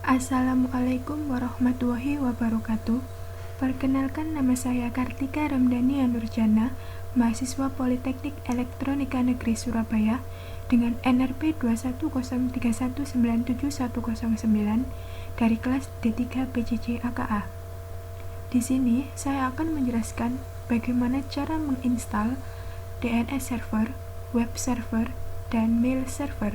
Assalamualaikum warahmatullahi wabarakatuh. Perkenalkan, nama saya Kartika Ramdhania Nurjana, mahasiswa Politeknik Elektronika Negeri Surabaya dengan NRP 21031971109 dari kelas D3 PJJ AKA. Di sini saya akan menjelaskan bagaimana cara menginstal DNS server, web server, dan mail server.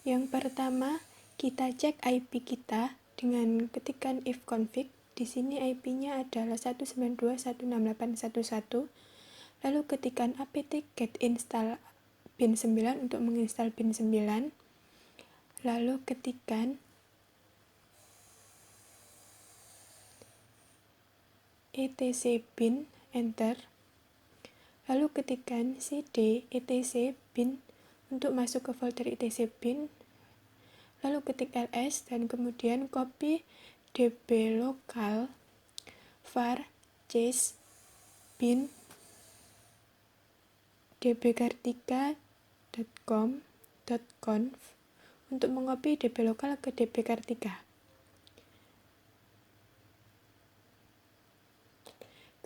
Yang pertama, kita cek IP kita dengan ketikan ifconfig. Di sini IP-nya adalah 192.168.1.1. Lalu ketikkan apt get install bin 9 untuk menginstal bin 9. Lalu ketikkan etc bin, enter. Lalu ketikkan cd etc bin untuk masuk ke folder etc bin. Lalu ketik ls dan kemudian copy db lokal var cs bin dbkartika.com.conf untuk mengopi db lokal ke db kartika.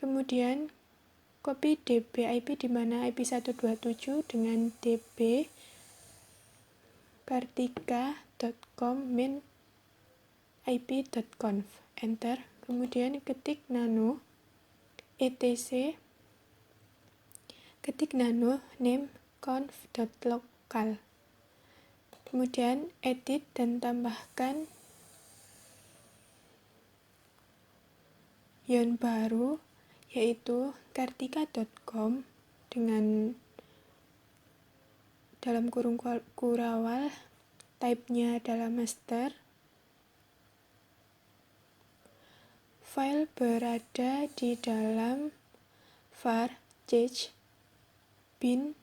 Kemudian copy db IP di mana IP 127 dengan db kartika.com min ip.conf, enter. Kemudian ketik nano etc, ketik nano name conf.local. Kemudian edit dan tambahkan yon baru yaitu kartika.com dengan dalam kurung kurawal type-nya adalah master. File berada di dalam var ch bin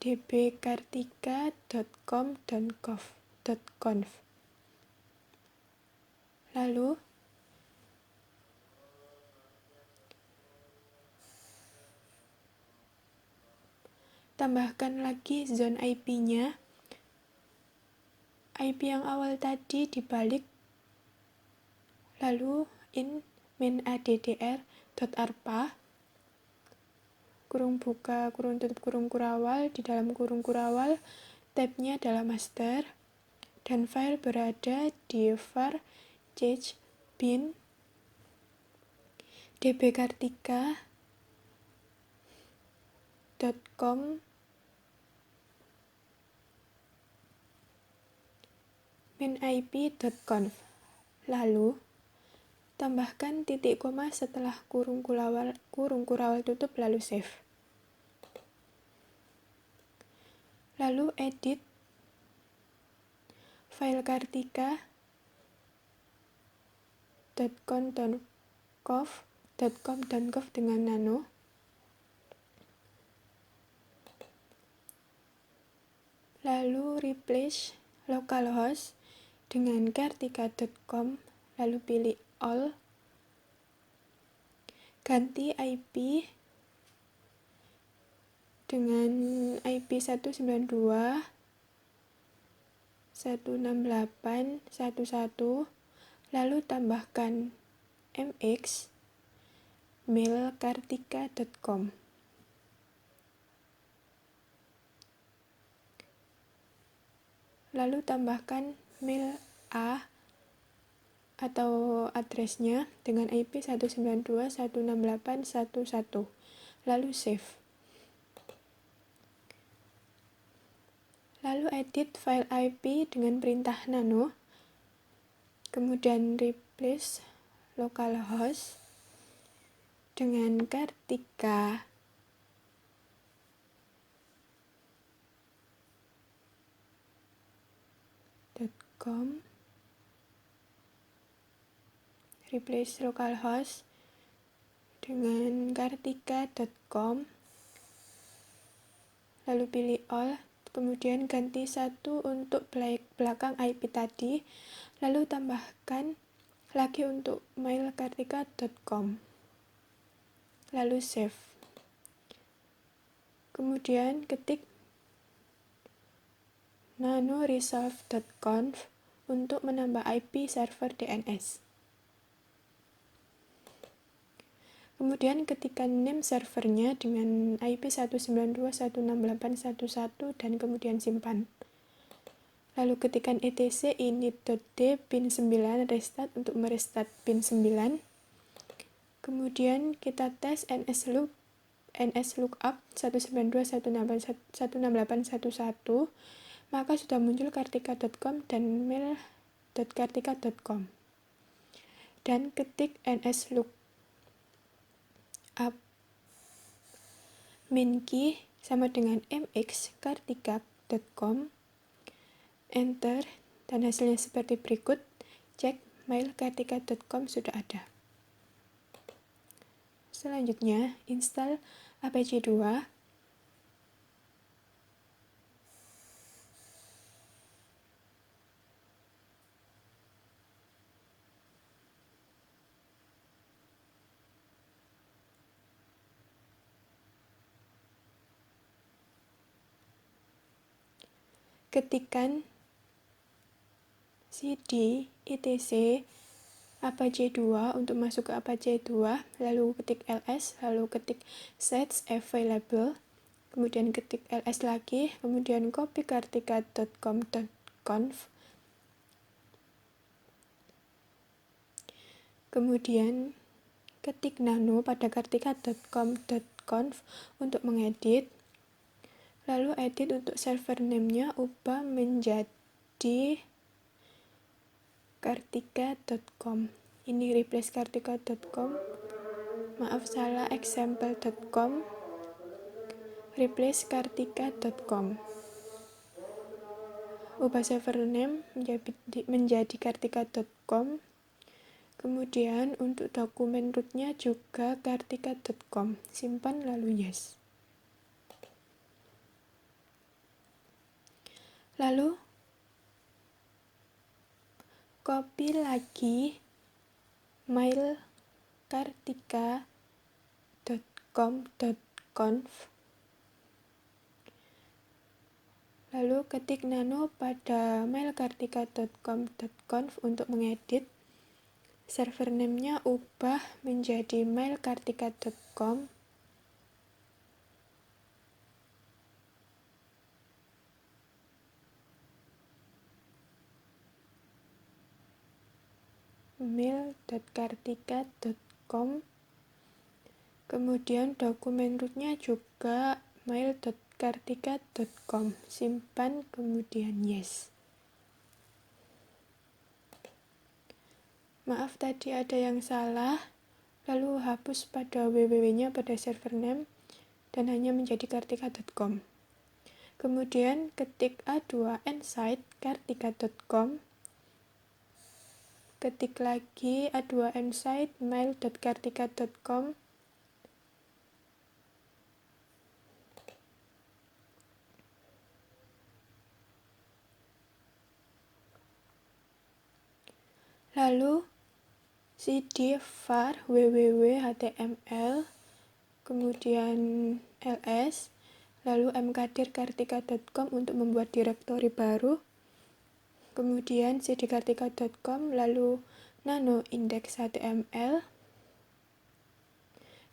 dbkartika.com.conf. Lalu tambahkan lagi zone IP-nya. IP yang awal tadi dibalik, lalu in min addr.arpa kurung buka kurung tutup kurung kurawal, di dalam kurung kurawal tab-nya adalah master, dan file berada di var ch bin dbkartika.com min ip.conf. Lalu tambahkan titik koma setelah kurung kurawal tutup, lalu save. Lalu edit file kartika.com.conf dengan nano. Lalu replace localhost dengan kartika.com, lalu pilih all. Ganti IP dengan IP 192.168.1.1, lalu tambahkan mx mail kartika.com. Lalu tambahkan mail A atau addressnya dengan IP 192.168.1.1, lalu save. Lalu edit file IP dengan perintah nano, kemudian replace localhost dengan kartika.com, replace localhost dengan kartika.com, lalu pilih all. Kemudian ganti 1 untuk belakang IP tadi, lalu tambahkan lagi untuk mailkartika.com, lalu save. Kemudian ketik nanoresolve.conf untuk menambah IP server DNS. Kemudian ketikkan name servernya dengan IP 192.168.1.1 dan kemudian simpan. Lalu ketikkan etc init.d pin 9 restart untuk merestart pin 9. Kemudian kita tes nslookup 192.168.1.1, maka sudah muncul kartika.com dan mail.kartika.com. Dan ketik nslookup min key sama dengan mx kartika.com, enter, dan hasilnya seperti berikut. Cek mailkartika.com sudah ada. Selanjutnya, install APC2. Ketikkan cd etc apac2 untuk masuk ke apac2, lalu ketik ls, lalu ketik search available, kemudian ketik ls lagi, kemudian copy kartika.com.conf, kemudian ketik nano pada kartika.com.conf untuk mengedit, lalu edit untuk server name-nya, ubah menjadi kartika.com. Ini replace kartika.com. Maaf, salah, example.com. Replace kartika.com. Ubah server name menjadi kartika.com. Kemudian untuk dokumen root-nya juga kartika.com. Simpan lalu yes. Lalu copy lagi mail kartika.com.conf, lalu ketik nano pada mail kartika.com.conf untuk mengedit. Server name-nya ubah menjadi mail kartika.com. mail.kartika.com. Kemudian dokumen root-nya juga mail.kartika.com. Simpan, kemudian yes. Maaf, tadi ada yang salah, lalu hapus pada www-nya pada server name dan hanya menjadi kartika.com. Kemudian ketik A2 nsite kartika.com, ketik lagi A2 nsite mail.kartika.com, lalu cd var www html, kemudian ls, lalu mkdir kartika.com untuk membuat direktori baru, kemudian cd kartika.com, lalu nano index html,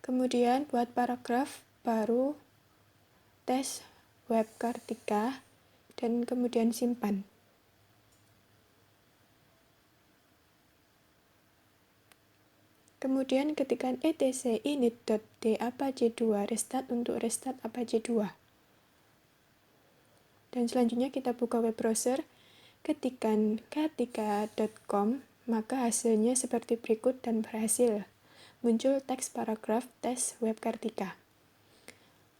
kemudian buat paragraf baru tes web kartika, dan kemudian simpan. Kemudian ketikkan etc init.d apac2 restart untuk restart apac2. Dan selanjutnya kita buka web browser, ketikkan kartika.com, maka hasilnya seperti berikut dan berhasil. Muncul teks paragraf tes web kartika.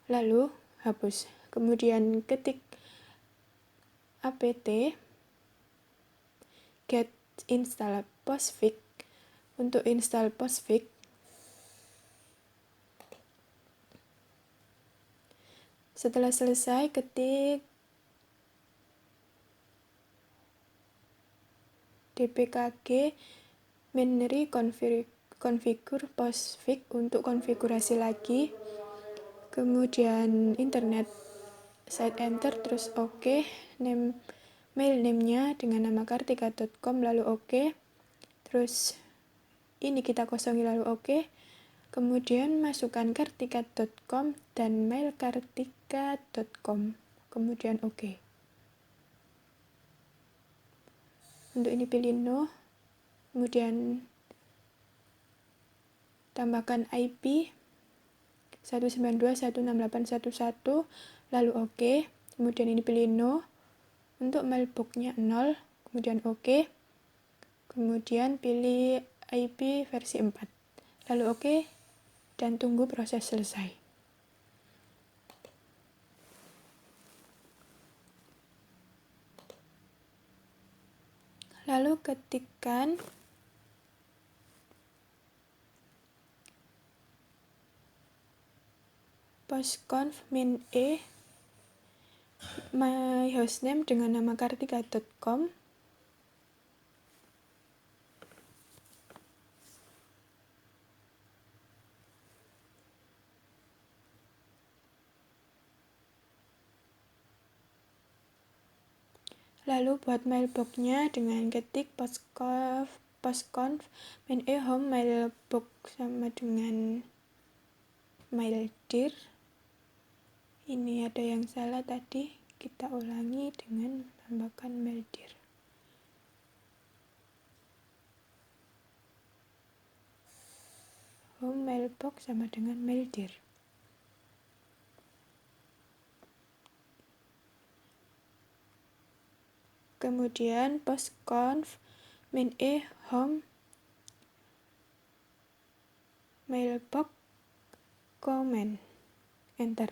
Lalu hapus. Kemudian ketik apt get install postfix untuk install postfix. Setelah selesai, ketik dpkg Menri configure postfix untuk konfigurasi lagi, kemudian internet site enter, terus oke, mail name-nya dengan nama kartika.com, lalu oke, terus ini kita kosongi lalu oke, kemudian masukkan kartika.com dan mail kartika.com, kemudian oke. Untuk ini pilih no, kemudian tambahkan IP 192.168.1.1, lalu oke, kemudian ini pilih no, untuk mailbox-nya 0, kemudian oke, kemudian pilih IP versi 4, lalu oke, dan tunggu proses selesai. Lalu ketikkan postconf min my hostname dengan nama kartika.com, lalu buat mailbox-nya dengan ketik postconf min home mailbox sama dengan maildir. Ini ada yang salah tadi, kita ulangi dengan tambahkan maildir. Home mailbox sama dengan maildir. Kemudian postconf min home mailbox comment, enter.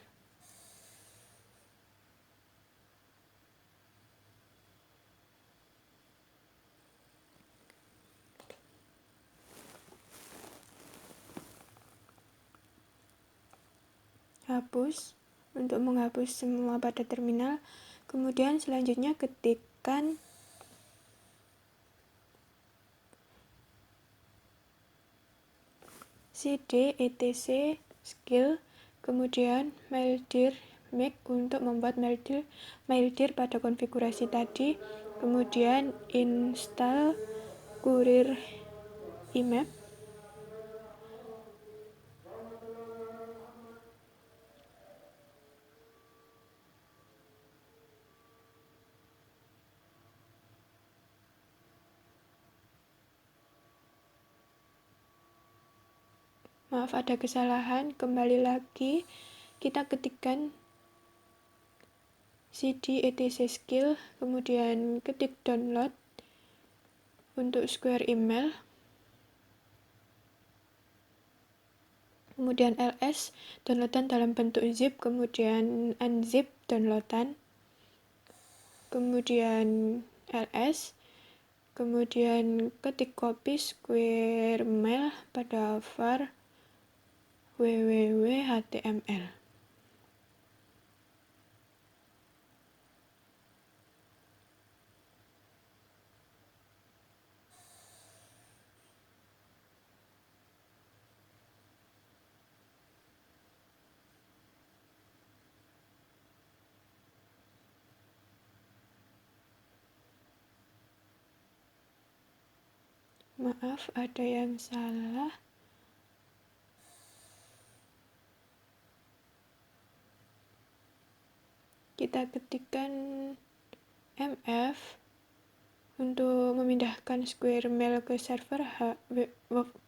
Hapus untuk menghapus semua pada terminal. Kemudian selanjutnya ketikkan cd etc skill, kemudian maildir make untuk membuat maildir pada konfigurasi tadi, kemudian install kurir IMAP, maaf ada kesalahan, kembali lagi kita ketikkan cd etc skill, kemudian ketik download untuk Square email, kemudian ls downloadan dalam bentuk zip, kemudian unzip downloadan, kemudian ls, kemudian ketik copy Square mail pada var www.html. Maaf ada yang salah. Kita ketikkan mf untuk memindahkan Square mail ke server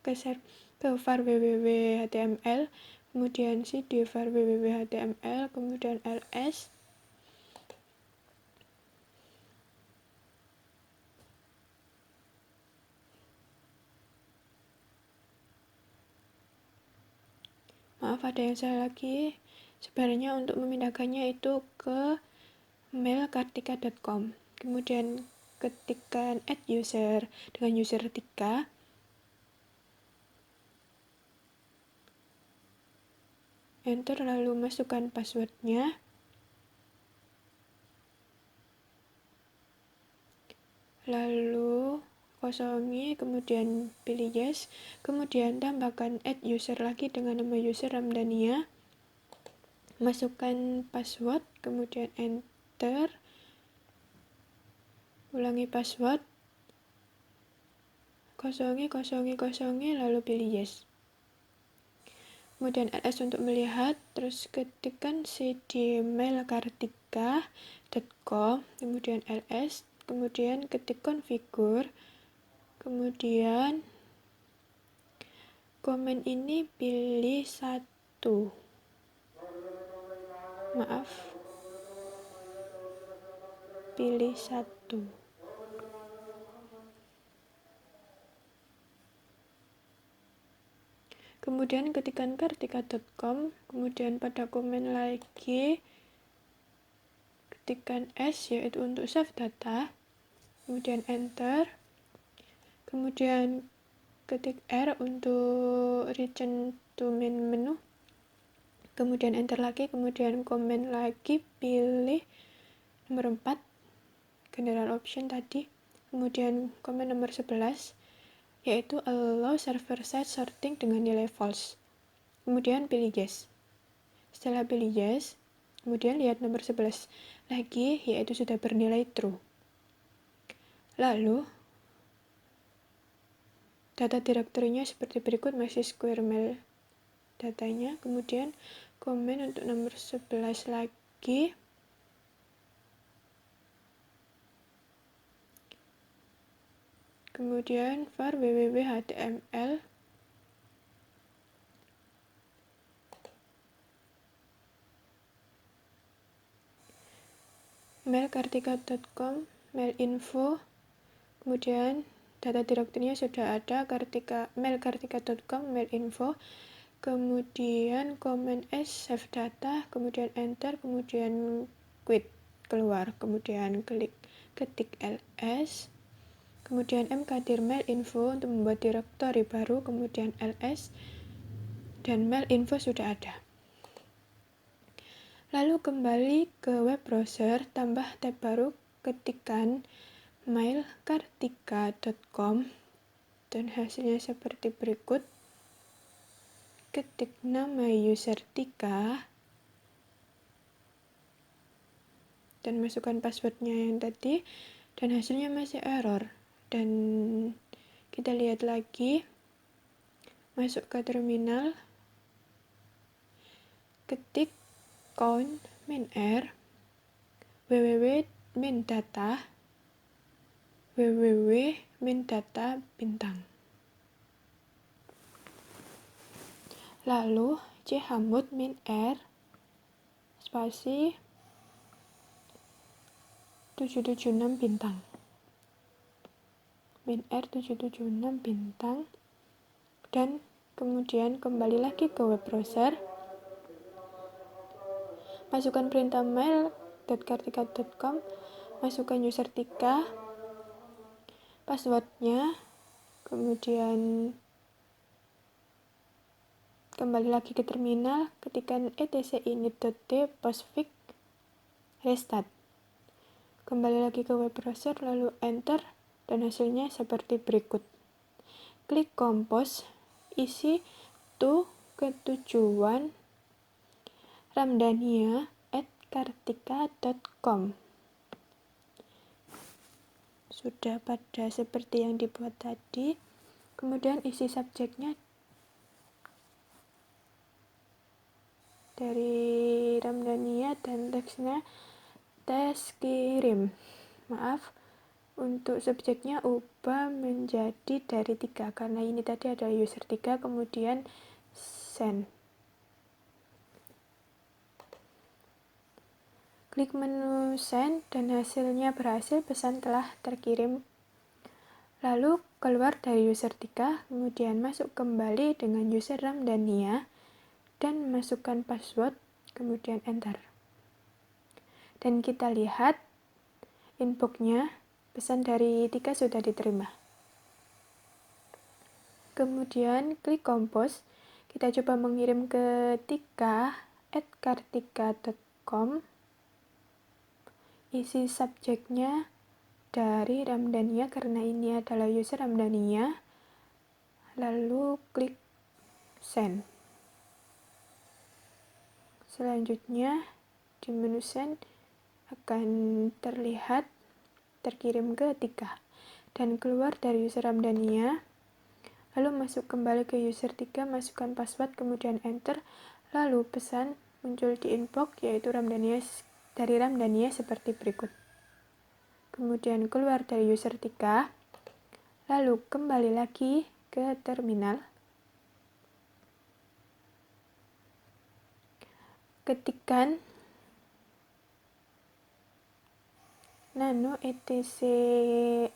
ke var www.html, kemudian cd var www.html, kemudian ls, maaf ada yang salah lagi. Sebenarnya untuk memindahkannya itu ke mail kartika.com, kemudian ketikkan add user dengan user 3, enter, lalu masukkan passwordnya, lalu kosongi, kemudian pilih yes, kemudian tambahkan add user lagi dengan nama user Ramdhania, masukkan password, kemudian enter, ulangi password, kosongi, lalu pilih yes. Kemudian ls untuk melihat, terus ketikkan cd mailkartika.com, kemudian ls, kemudian ketik configure, kemudian komen ini pilih 1, pilih 1. Kemudian ketikkan kartika.com, kemudian pada komen lagi ketikkan S, yaitu untuk save data, kemudian enter, kemudian ketik R untuk return to main menu, kemudian enter lagi, kemudian komen lagi, pilih nomor 4, general option tadi, kemudian komen nomor 11, yaitu allow server side sorting dengan nilai false, kemudian pilih yes. Setelah pilih yes, kemudian lihat nomor 11 lagi, yaitu sudah bernilai true. Lalu data direktorinya seperti berikut, masih square mail datanya, kemudian komen untuk nomor 11 lagi, kemudian var www.html, mailkartika.com, mail info, kemudian data direktorinya sudah ada, mailkartika.com, mail info, kemudian komen S, save data, kemudian enter, kemudian quit, keluar, kemudian ketik ls, kemudian mkdir mail info untuk membuat direktori baru, kemudian ls, dan mail info sudah ada. Lalu kembali ke web browser, tambah tab baru, ketikkan mailkartika.com, dan hasilnya seperti berikut. Ketik nama user Tika, dan masukkan passwordnya yang tadi, dan hasilnya masih error. Dan kita lihat lagi, masuk ke terminal, ketik count -r www.maindata bintang, lalu chmod -r spasi 776 bintang, -r 776 bintang, dan kemudian kembali lagi ke web browser, masukkan perintah mail.kartika.com, masukkan user Tika, passwordnya, kemudian kembali lagi ke terminal, ketikkan etc init.d postfix restart, kembali lagi ke web browser, lalu enter, dan hasilnya seperti berikut. Klik compose, isi to ketujuan ramdhania@kartika.com. Sudah pada seperti yang dibuat tadi. Kemudian isi subjeknya dari Ramdhania dan teksnya tes kirim. Untuk subjeknya ubah menjadi dari 3, karena ini tadi ada user 3, kemudian send. Klik menu send, dan hasilnya berhasil, pesan telah terkirim. Lalu keluar dari user 3, kemudian masuk kembali dengan user Ramdhania, dan masukkan password, kemudian enter. Dan kita lihat inbox-nya, pesan dari Tika sudah diterima. Kemudian klik compose, kita coba mengirim ke tika@kartika.com. Isi subjeknya dari Ramdhania karena ini adalah user Ramdhania, lalu klik send. Selanjutnya di menu send akan terlihat terkirim ke Tika dan keluar dari user Ramdhania, lalu masuk kembali ke user 3, masukkan password, kemudian enter, lalu pesan muncul di inbox yaitu dari Ramdhania seperti berikut. Kemudian keluar dari user 3, lalu kembali lagi ke terminal, ketikkan nano etc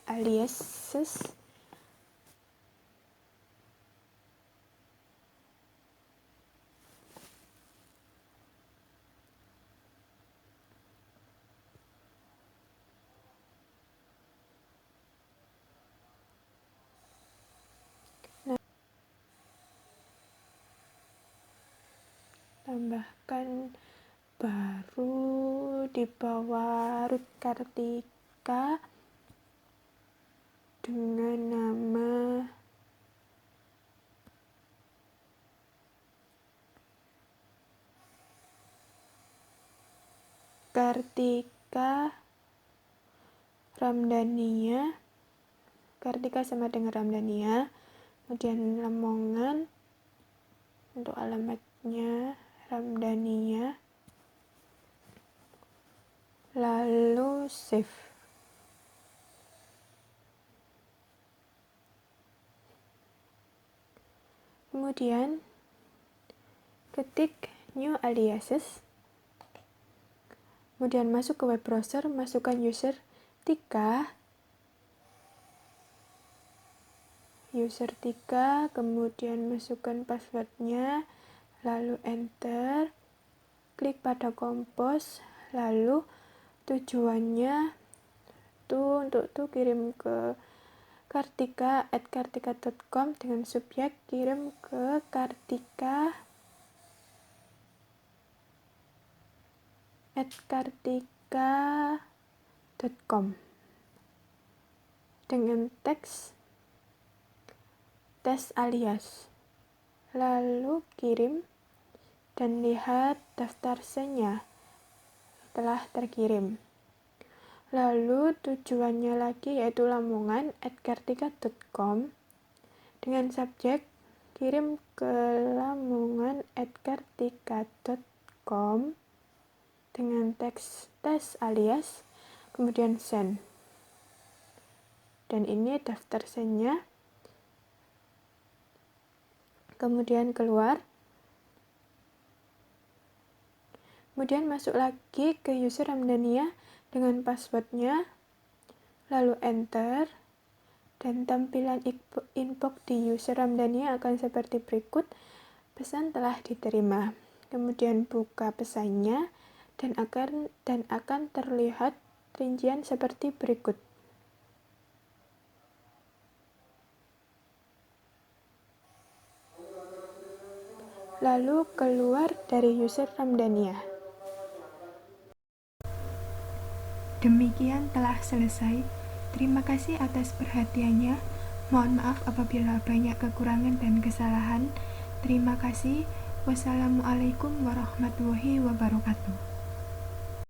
aliases tambahkan baru di bawah root Kartika dengan nama Kartika Ramdhania. Kartika sama dengan Ramdhania, kemudian Lamongan untuk alamatnya Ramdhania, lalu save. Kemudian ketik new aliases, kemudian masuk ke web browser, masukkan user Tika, kemudian masukkan passwordnya, lalu enter, klik pada kompos, lalu tujuannya untuk kirim ke kartika@kartika.com dengan subjek kirim ke kartika@kartika.com dengan teks tes alias, lalu kirim dan lihat daftar sendnya telah terkirim. Lalu tujuannya lagi yaitu lamongan@kartika.com dengan subjek kirim ke lamongan@kartika.com dengan teks tes alias, kemudian send. Dan ini daftar sendnya. Kemudian keluar, kemudian masuk lagi ke user Ramdhania dengan passwordnya, lalu enter, dan tampilan inbox di user Ramdhania akan seperti berikut. Pesan telah diterima. Kemudian buka pesannya dan akan terlihat rincian seperti berikut. Lalu keluar dari user Ramdhania. Demikian telah selesai. Terima kasih atas perhatiannya. Mohon maaf apabila banyak kekurangan dan kesalahan. Terima kasih. Wassalamualaikum warahmatullahi wabarakatuh.